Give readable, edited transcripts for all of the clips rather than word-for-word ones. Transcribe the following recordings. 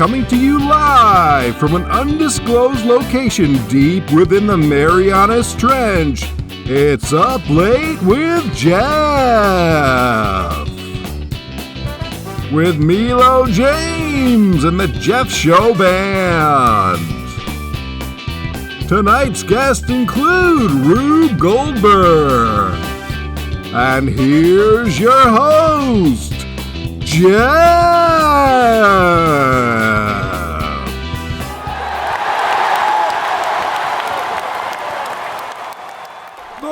coming to you live from an undisclosed location deep within the Marianas Trench. It's Up Late with Jeff. With Milo James and the Jeff Show Band. Tonight's guests include Rube Goldberg. And here's your host, Jeff.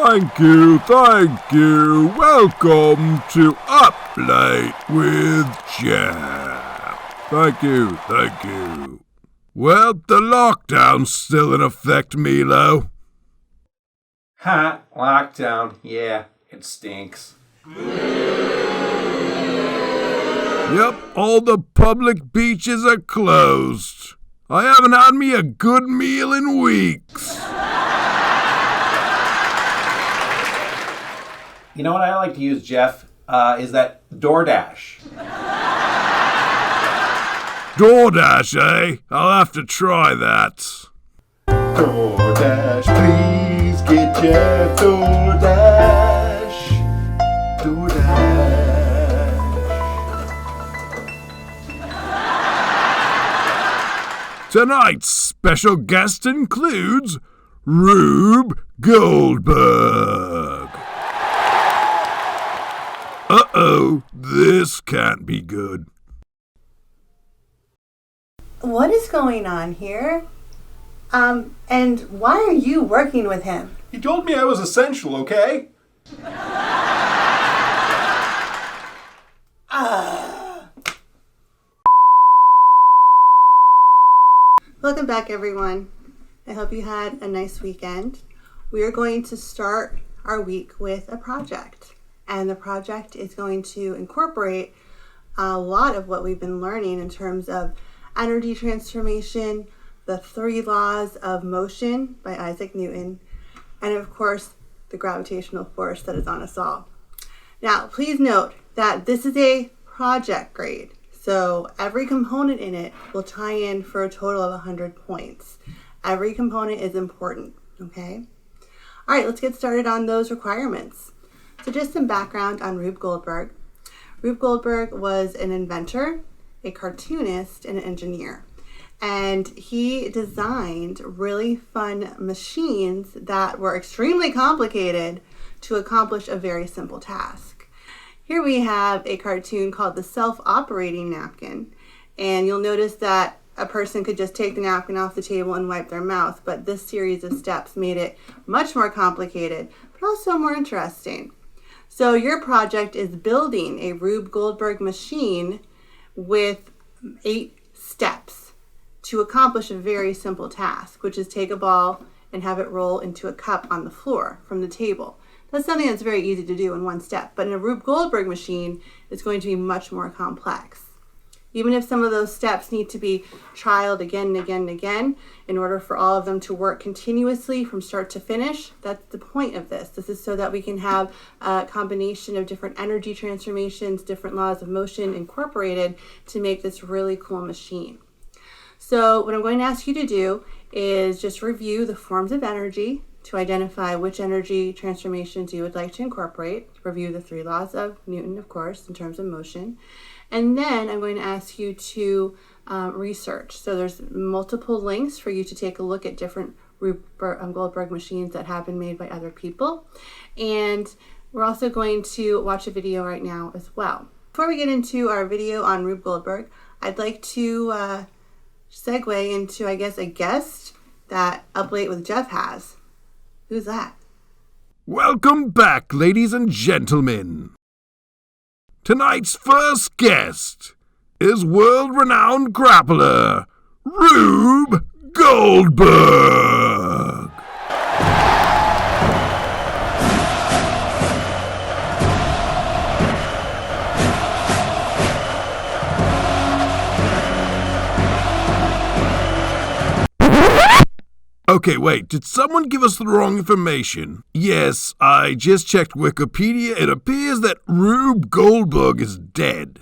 Thank you. Welcome to Up Late with Jeff. Thank you. Well, the lockdown's still in effect, Milo. Ha, lockdown. Yeah, it stinks. Yep, all the public beaches are closed. I haven't had me a good meal in weeks. You know what I like to use, Jeff, is that DoorDash. DoorDash, eh? I'll have to try that. DoorDash, please get Jeff DoorDash. Tonight's special guest includes Rube Goldberg. Uh-oh, this can't be good. What is going on here? And why are you working with him? He told me I was essential, okay? Welcome back, everyone. I hope you had a nice weekend. We are going to start our week with a project. And the project is going to incorporate a lot of what we've been learning in terms of energy transformation, the 3 laws of motion by Isaac Newton, and of course, the gravitational force that is on us all. Now, please note that this is a project grade, so every component in it will tie in for a total of 100 points. Every component is important, okay? All right, let's get started on those requirements. So just some background on Rube Goldberg. Rube Goldberg was an inventor, a cartoonist, and an engineer. And he designed really fun machines that were extremely complicated to accomplish a very simple task. Here we have a cartoon called the self-operating napkin. And you'll notice that a person could just take the napkin off the table and wipe their mouth, but this series of steps made it much more complicated, but also more interesting. So your project is building a Rube Goldberg machine with 8 steps to accomplish a very simple task, which is take a ball and have it roll into a cup on the floor from the table. That's something that's very easy to do in 1 step, but in a Rube Goldberg machine, it's going to be much more complex. Even if some of those steps need to be trialed again and again and again in order for all of them to work continuously from start to finish, that's the point of this. This is so that we can have a combination of different energy transformations, different laws of motion incorporated to make this really cool machine. So what I'm going to ask you to do is just review the forms of energy to identify which energy transformations you would like to incorporate. Review the 3 laws of Newton, of course, in terms of motion. And then I'm going to ask you to research. So there's multiple links for you to take a look at different Rube Goldberg machines that have been made by other people. And we're also going to watch a video right now as well. Before we get into our video on Rube Goldberg, I'd like to segue into, I guess, a guest that Up Late with Jeff has. Who's that? Welcome back, ladies and gentlemen. Tonight's first guest is world-renowned grappler, Rube Goldberg. Okay, wait, did someone give us the wrong information? Yes, I just checked Wikipedia. It appears that Rube Goldberg is dead.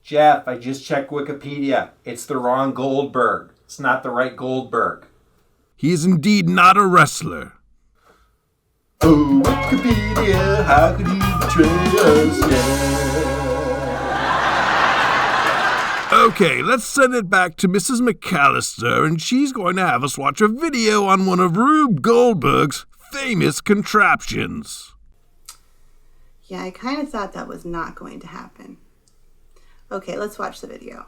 Jeff, I just checked Wikipedia. It's the wrong Goldberg. It's not the right Goldberg. He is indeed not a wrestler. Oh, Wikipedia, how could you betray us? Yeah. Okay, let's send it back to Mrs. McAllister, and she's going to have us watch a video on one of Rube Goldberg's famous contraptions. Yeah, I kind of thought that was not going to happen. Okay, let's watch the video.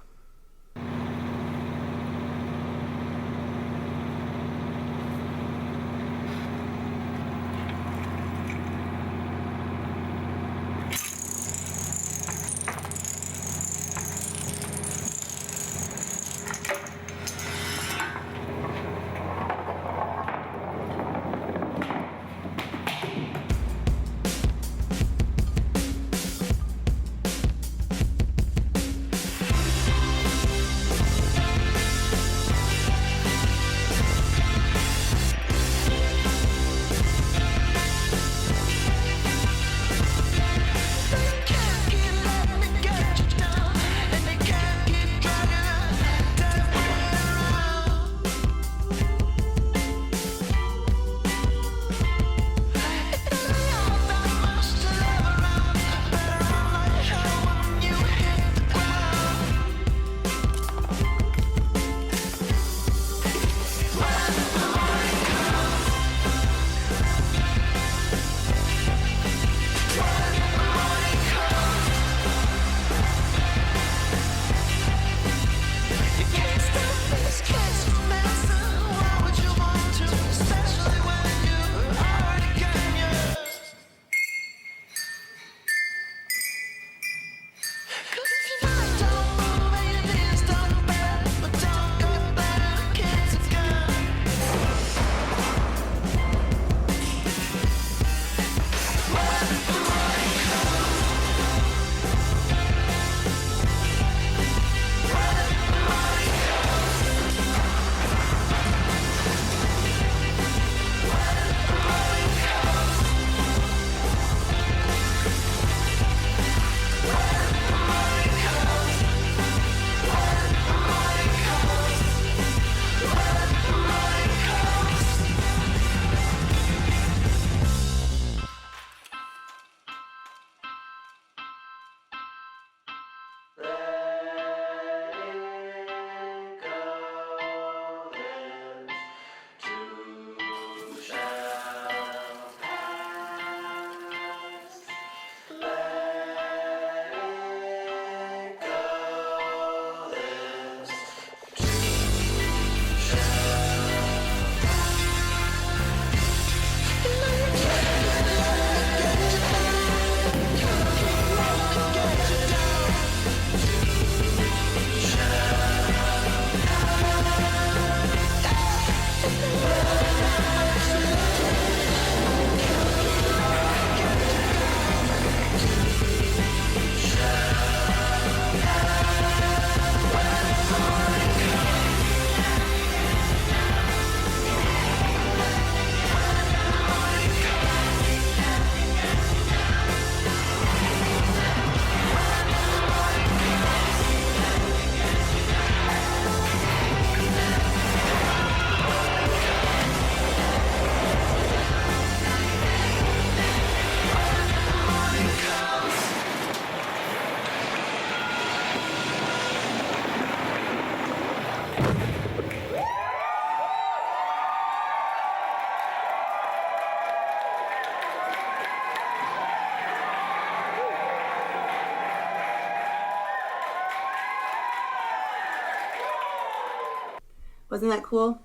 Wasn't that cool?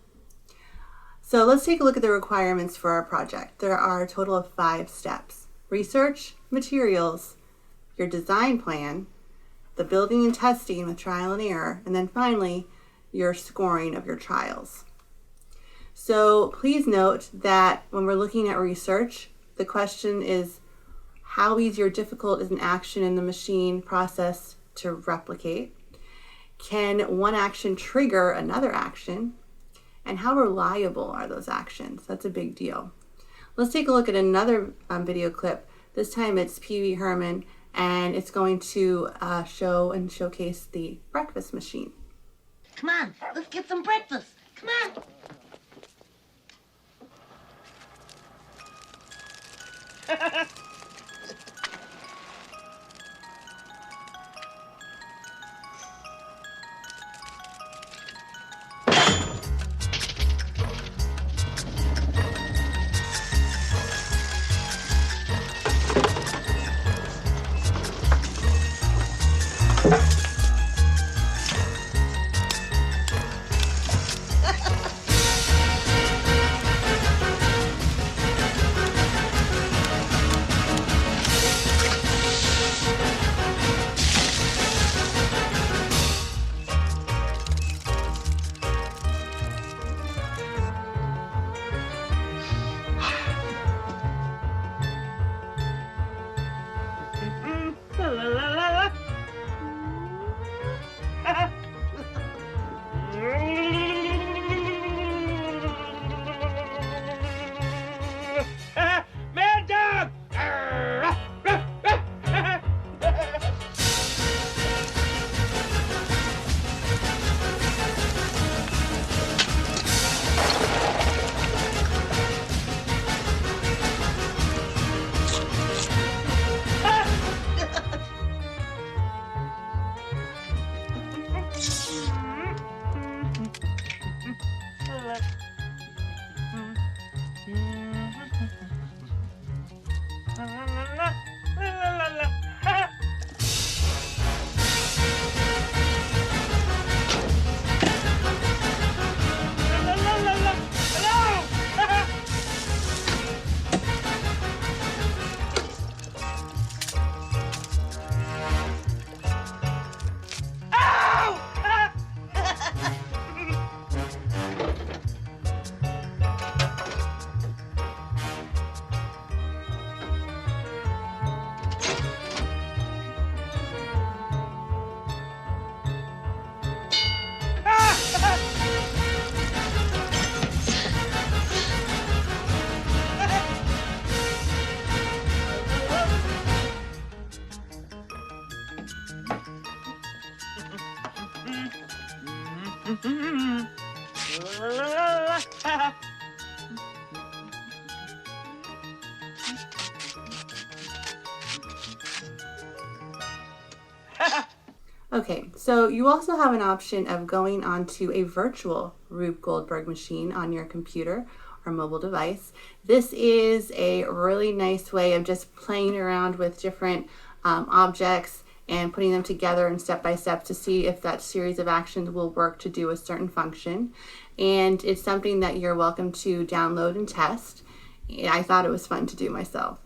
So let's take a look at the requirements for our project. There are a total of 5 steps: research, materials, your design plan, the building and testing with trial and error, and then finally, your scoring of your trials. So please note that when we're looking at research, the question is how easy or difficult is an action in the machine process to replicate? Can one action trigger another action? And how reliable are those actions? That's a big deal. Let's take a look at another video clip. This time it's Pee Wee Herman and it's going to show and showcase the breakfast machine. Come on, let's get some breakfast. Come on. Mad dog! Okay, so you also have an option of going onto a virtual Rube Goldberg machine on your computer or mobile device. This is a really nice way of just playing around with different objects and putting them together and step by step to see if that series of actions will work to do a certain function. And it's something that you're welcome to download and test. I thought it was fun to do myself.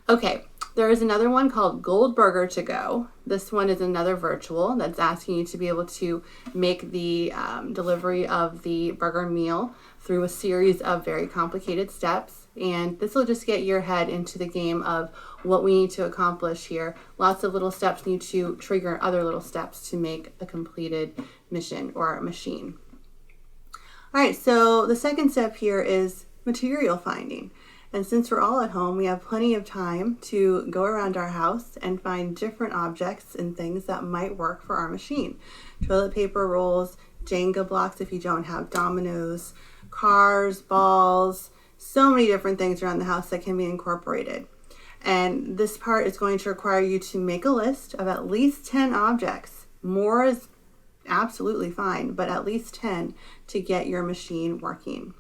Okay, there is another one called Goldburger to Go. This one is another virtual that's asking you to be able to make the delivery of the burger meal through a series of very complicated steps. And this will just get your head into the game of what we need to accomplish here. Lots of little steps need to trigger other little steps to make a completed mission or a machine. All right, so the second step here is material finding. And since we're all at home, we have plenty of time to go around our house and find different objects and things that might work for our machine. Toilet paper rolls, Jenga blocks if you don't have dominoes, cars, balls, so many different things around the house that can be incorporated. And this part is going to require you to make a list of at least 10 objects. More is absolutely fine, but at least 10 to get your machine working.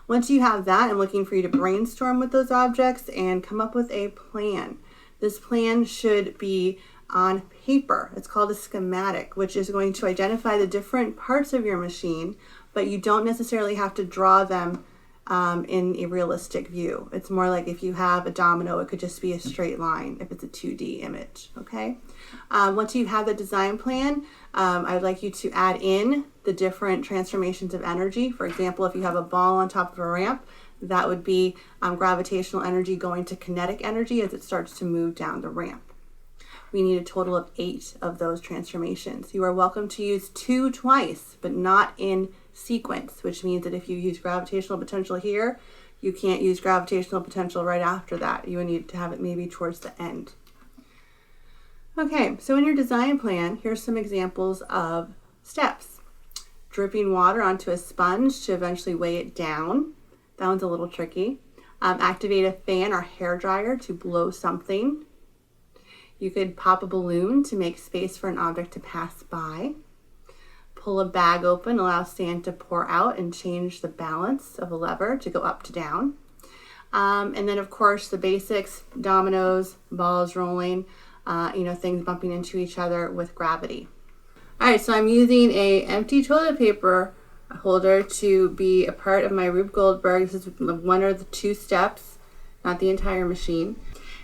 Once you have that, I'm looking for you to brainstorm with those objects and come up with a plan. This plan should be on paper. It's called a schematic, which is going to identify the different parts of your machine, but you don't necessarily have to draw them in a realistic view. It's more like if you have a domino, it could just be a straight line if it's a 2D image, okay? Once you have the design plan, I'd like you to add in the different transformations of energy. For example, if you have a ball on top of a ramp, that would be gravitational energy going to kinetic energy as it starts to move down the ramp. We need a total of 8 of those transformations. You are welcome to use 2 twice, but not in sequence, which means that if you use gravitational potential here, you can't use gravitational potential right after that. You would need to have it maybe towards the end. Okay, so in your design plan, here's some examples of steps. Dripping water onto a sponge to eventually weigh it down. That one's a little tricky. Activate a fan or hair dryer to blow something. You could pop a balloon to make space for an object to pass by. Pull a bag open, allow sand to pour out and change the balance of a lever to go up to down. And then of course the basics, dominoes, balls rolling, things bumping into each other with gravity. All right, so I'm using a empty toilet paper holder to be a part of my Rube Goldberg. This is one of the 2 steps, not the entire machine.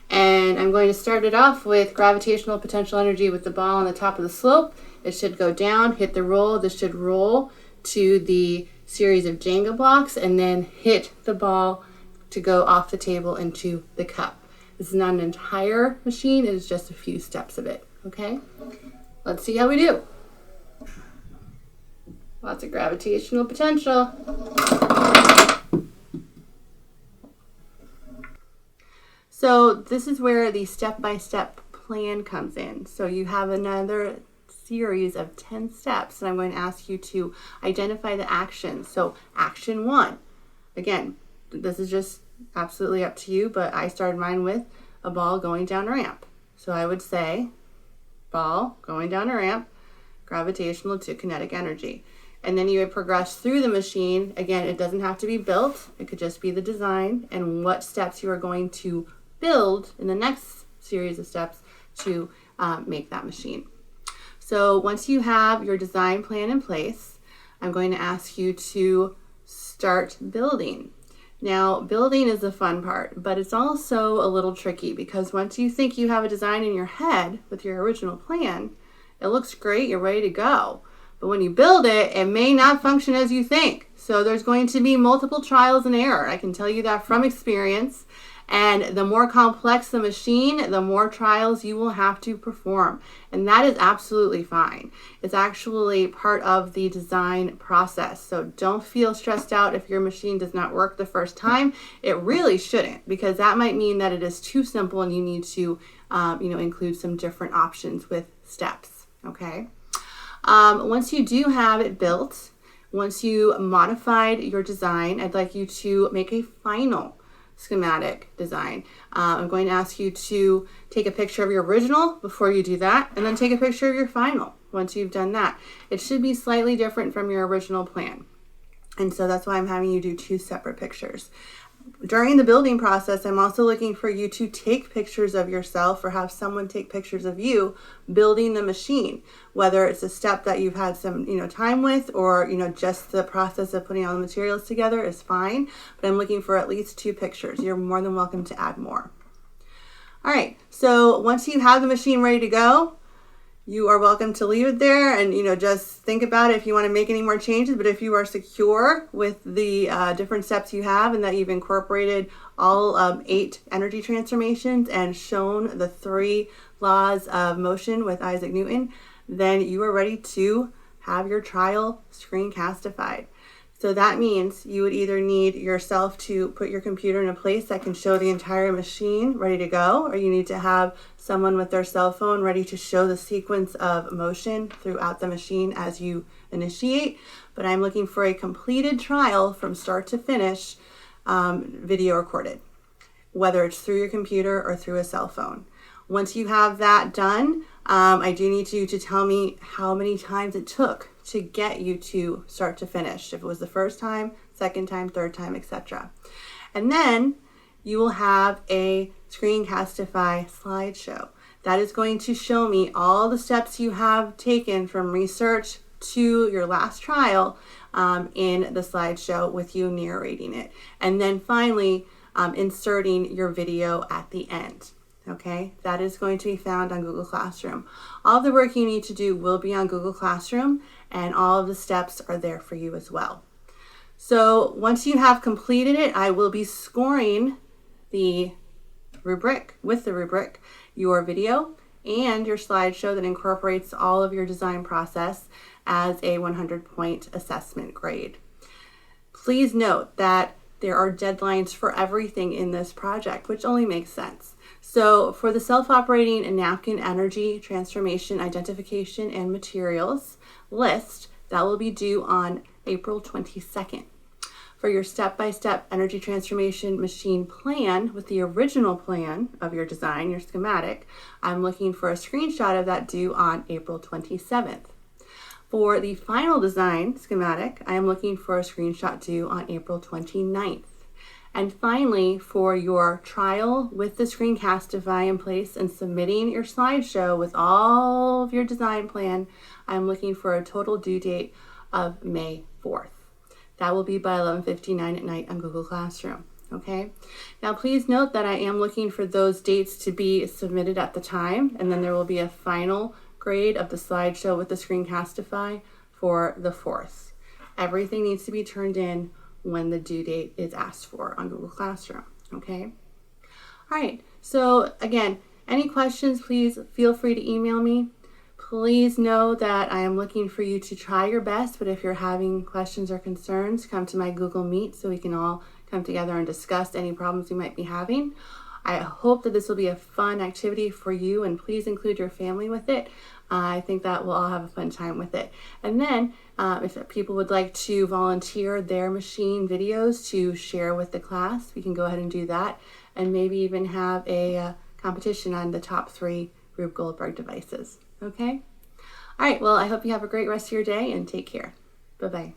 And I'm going to start it off with gravitational potential energy with the ball on the top of the slope. It should go down, hit the roll. This should roll to the series of Jenga blocks and then hit the ball to go off the table into the cup. This is not an entire machine, it is just a few steps of it, okay? Let's see how we do. Lots of gravitational potential. So this is where the step-by-step plan comes in. So you have another series of 10 steps, and I'm going to ask you to identify the actions. So action 1, again, this is just absolutely up to you, but I started mine with a ball going down a ramp. So I would say ball going down a ramp, gravitational to kinetic energy. And then you would progress through the machine. Again, it doesn't have to be built. It could just be the design and what steps you are going to build in the next series of steps to make that machine. So once you have your design plan in place, I'm going to ask you to start building. Now, building is the fun part, but it's also a little tricky because once you think you have a design in your head with your original plan, it looks great, you're ready to go. But when you build it, it may not function as you think. So there's going to be multiple trials and error. I can tell you that from experience. And the more complex the machine, the more trials you will have to perform. And that is absolutely fine. It's actually part of the design process. So don't feel stressed out if your machine does not work the first time. It really shouldn't, because that might mean that it is too simple and you need to include some different options with steps, okay? Once you do have it built, once you modified your design, I'd like you to make a final schematic design. I'm going to ask you to take a picture of your original before you do that, and then take a picture of your final once you've done that. It should be slightly different from your original plan. And so that's why I'm having you do 2 separate pictures. During the building process, I'm also looking for you to take pictures of yourself or have someone take pictures of you building the machine, whether it's a step that you've had some time with, or just the process of putting all the materials together is fine, but I'm looking for at least 2 pictures. You're more than welcome to add more. All right, so once you have the machine ready to go, you are welcome to leave it there and just think about it if you want to make any more changes. But if you are secure with the different steps you have and that you've incorporated all 8 energy transformations and shown the 3 laws of motion with Isaac Newton, then you are ready to have your trial screencastified. So that means you would either need yourself to put your computer in a place that can show the entire machine ready to go, or you need to have someone with their cell phone ready to show the sequence of motion throughout the machine as you initiate. But I'm looking for a completed trial from start to finish, video recorded, whether it's through your computer or through a cell phone. Once you have that done, I do need you to tell me how many times it took to get you to start to finish. If it was the first time, second time, third time, etc. And then you will have a Screencastify slideshow. That is going to show me all the steps you have taken from research to your last trial in the slideshow with you narrating it. And then finally, inserting your video at the end. Okay, that is going to be found on Google Classroom. All of the work you need to do will be on Google Classroom, and all of the steps are there for you as well. So once you have completed it, I will be scoring the rubric, your video and your slideshow that incorporates all of your design process as a 100-point assessment grade. Please note that there are deadlines for everything in this project, which only makes sense. So for the self-operating napkin energy transformation identification and materials list, that will be due on April 22nd. For your step-by-step energy transformation machine plan with the original plan of your design, your schematic, I'm looking for a screenshot of that due on April 27th. For the final design schematic, I am looking for a screenshot due on April 29th. And finally, for your trial with the Screencastify in place and submitting your slideshow with all of your design plan, I'm looking for a total due date of May 4th. That will be by 11:59 at night on Google Classroom. Okay. Now, please note that I am looking for those dates to be submitted at the time, and then there will be a final grade of the slideshow with the Screencastify for the 4th. Everything needs to be turned in when the due date is asked for on Google Classroom. Okay. All right. So again, any questions, please feel free to email me. Please know that I am looking for you to try your best, but if you're having questions or concerns, come to my Google Meet so we can all come together and discuss any problems you might be having. I hope that this will be a fun activity for you, and please include your family with it. I think that we'll all have a fun time with it. And then if people would like to volunteer their machine videos to share with the class, we can go ahead and do that, and maybe even have a competition on the top 3 Rube Goldberg devices. Okay? All right, well, I hope you have a great rest of your day and take care. Bye-bye.